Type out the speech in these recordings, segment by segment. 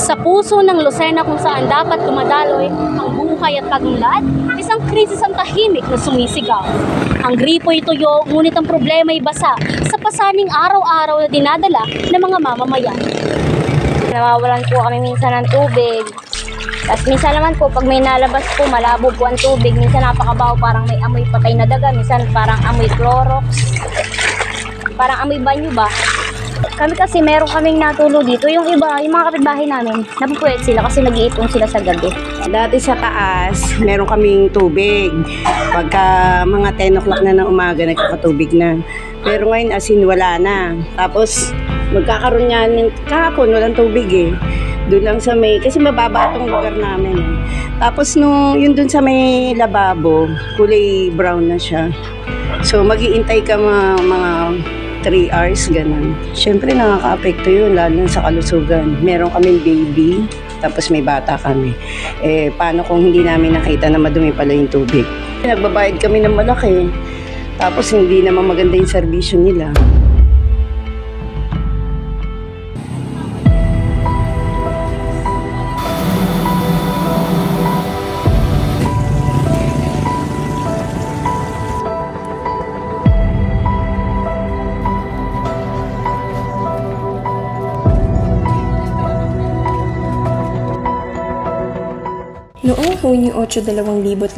Sa puso ng Lucena kung saan dapat dumadaloy ang buhay at pagunlad, isang krisis ang tahimik na sumisigaw. Ang gripo'y tuyo, ngunit ang problema ay basa sa pasaning araw-araw na dinadala ng mga mamamayan. Nawawalan po kami minsan ng tubig. Tapos minsan naman po, pag may nalabas po, malabo po ang tubig. Minsan napakabaho, parang may amoy patay na daga. Minsan parang amoy Clorox. Parang amoy banyo ba? Kami kasi meron kaming natulog dito. Yung iba, yung mga kapitbahay namin, napupuyat sila kasi nag-iipon sila sa gabi. Dati sa taas, meron kaming tubig. Pagka mga 10 o'clock na ng umaga, nagkakatubig na. Pero ngayon, asin, wala na. Tapos, magkakaroon niya kahapon, walang tubig eh. Doon lang sa may, kasi mababa itong lugar namin eh. Tapos, yun doon sa may lababo, kulay brown na siya. So, mag-iintay ka mga 3 hours, ganun. Siyempre, nakaka-apekto yun, lalo sa kalusugan. Meron kaming baby, tapos may bata kami. Eh, paano kung hindi namin nakita na madumi pala yung tubig? Nagbabayad kami ng malaki, tapos hindi naman maganda yung serbisyo nila. Noong Hunyo 8, 2018,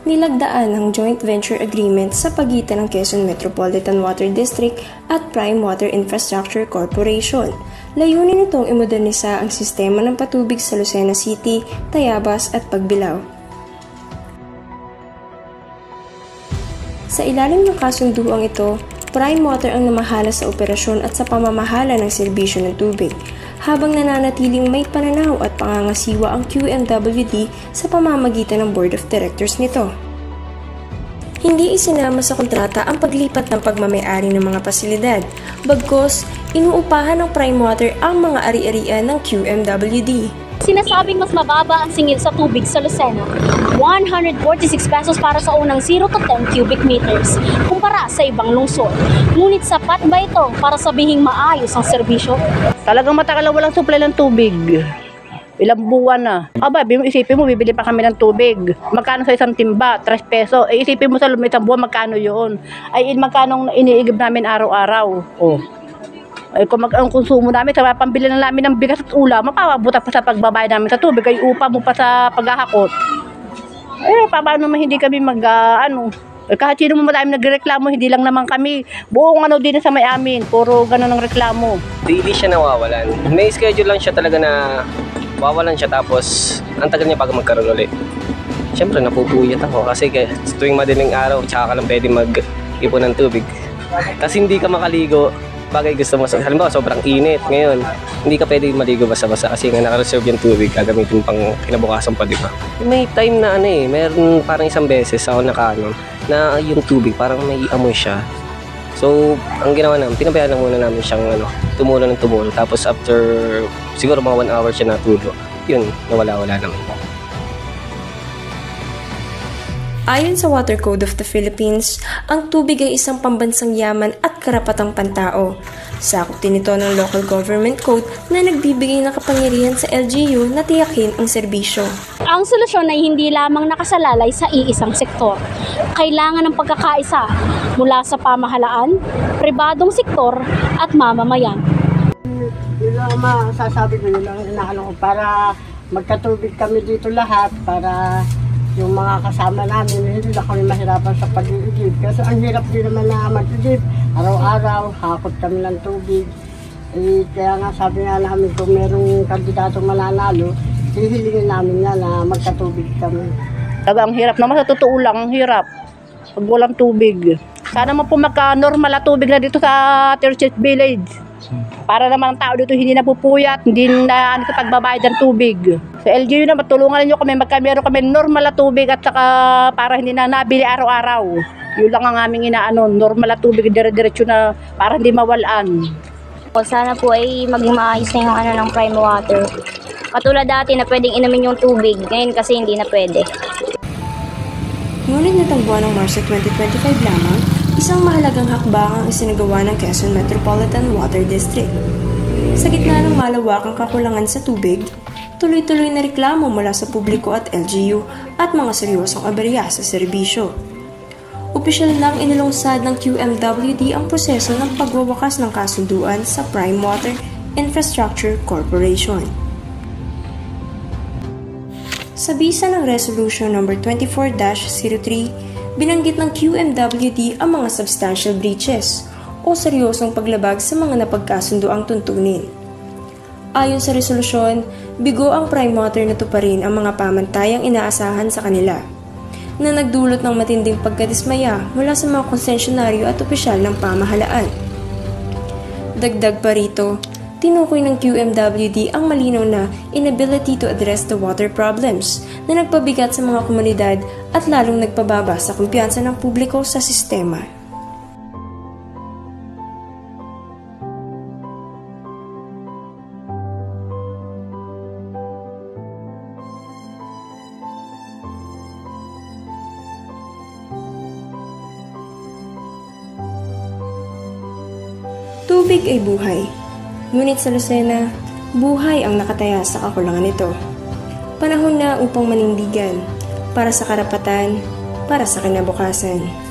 nilagdaan ang joint venture agreement sa pagitan ng Quezon Metropolitan Water District at Prime Water Infrastructure Corporation. Layunin nitong imodernisa ang sistema ng patubig sa Lucena City, Tayabas at Pagbilao. Sa ilalim ng kasunduang ito, Prime Water ang namahala sa operasyon at sa pamamahala ng serbisyo ng tubig, habang nananatiling may pananaw at pangangasiwa ang QMWD sa pamamagitan ng Board of Directors nito. Hindi isinama sa kontrata ang paglipat ng pagmamayari ng mga pasilidad, bagkus inuupahan ng Prime Water ang mga ari-arian ng QMWD. Sinasabing mas mababa ang singil sa tubig sa Lucena, 146 pesos para sa unang 0 to 10 cubic meters, kumpara sa ibang lungsod. Ngunit sapat ba ito para sabihing maayos ang serbisyo? Talagang matagal na walang supply ng tubig. Ilang buwan na. Aba, isipin mo, bibili pa kami ng tubig. Magkano sa isang timba? 3 peso. Eh, isipin mo sa isang buwan, magkano yun? Ay, magkano iniigib namin araw-araw? Oh. Ay, kung ang konsumo namin, sa pambili na namin ng bigas at ulam, mapapabuta pa sa pagbabayad namin sa tubig, ay upa mo pa sa paghahakot. Eh, paano naman hindi kami kahit sino mo madami nagreklamo, hindi lang naman kami. Buong din sa may amin, puro ganun ang reklamo. Daily siya nawawalan. May schedule lang siya talaga na wawalan siya, tapos ang tagal niya bago magkaroon ulit. Siyempre, napupuyat ako kasi tuwing madaling araw, tsaka ka lang pwede mag-ipon ng tubig. Kasi hindi ka makaligo. Bagay gusto mo, halimbawa sobrang init ngayon, hindi ka pwede maligo basa-basa kasi nga naka-reserve yung tubig, gagamitin pang kinabukasan pa, di ba? May time na meron parang isang beses ako na yung tubig parang may amoy siya. So, ang ginawa namin, pinabayaan lang muna namin siyang tumulo ng tumulo, tapos after siguro mga 1 hour siya natulo, yun, nawala-wala naman. Ayon sa Water Code of the Philippines, ang tubig ay isang pambansang yaman at karapatang pantao. Sakop din ito ng Local Government Code na nagbibigay ng kapangyarihan sa LGU na tiyakin ang serbisyo. Ang solusyon ay hindi lamang nakasalalay sa iisang sektor. Kailangan ng pagkakaisa mula sa pamahalaan, pribadong sektor at mamamayan. Yun lang ang masasabi ko, yun lang inaano ko para magkatubig kami dito lahat, para yung mga kasama namin, hindi na kami mahirapan sa pag-iigib. Kasi ang hirap din naman na mag-igib. Araw-araw, hakot kami ng tubig. Eh, kaya nga sabi nga namin kung merong kandidato mananalo, hihilingin namin nga na magkatubig kami. Ang hirap naman, sa totoo lang, ang hirap. Pag walang tubig. Sana mo po magka-normal na tubig na dito sa Tertius Village. Para naman ang tao dito hindi napupuyat, hindi na sa pagbabayad ng tubig. Sa LGU na matulungan niyo kami, meron kami normal na tubig at saka para hindi na nabili araw-araw. Yun lang ang aming normal na tubig, dire-diretso na para hindi mawalan. Sana po ay maging maayos na yung ng Prime Water. Katulad dati na pwedeng inumin yung tubig, ngayon kasi hindi na pwede. Ngunit nitong buwan ng Marso 2025 lamang, isang mahalagang hakbang ang isinagawa ng Quezon Metropolitan Water District. Sa gitna ng malawakang kakulangan sa tubig, tuloy-tuloy na reklamo mula sa publiko at LGU at mga seryosong aberya sa serbisyo. Opisyal lang inilungsad ng QMWD ang proseso ng pagwawakas ng kasunduan sa Prime Water Infrastructure Corporation. Sa bisa ng Resolution No. 24-03, binanggit ng QMWD ang mga substantial breaches o seryosong paglabag sa mga napagkasunduang tuntunin. Ayon sa resolusyon, bigo ang Prime Water na tuparin ang mga pamantayang inaasahan sa kanila, na nagdulot ng matinding pagkadismaya mula sa mga konsensyonaryo at opisyal ng pamahalaan. Dagdag pa rito, tinukoy ng QMWD ang malinaw na inability to address the water problems na nagpabigat sa mga komunidad at lalong nagpababa sa kumpiyansa ng publiko sa sistema. Tubig ay buhay. Ngunit sa Lucena, buhay ang nakataya sa kakulangan nito. Panahon na upang manindigan, para sa karapatan, para sa kinabukasan.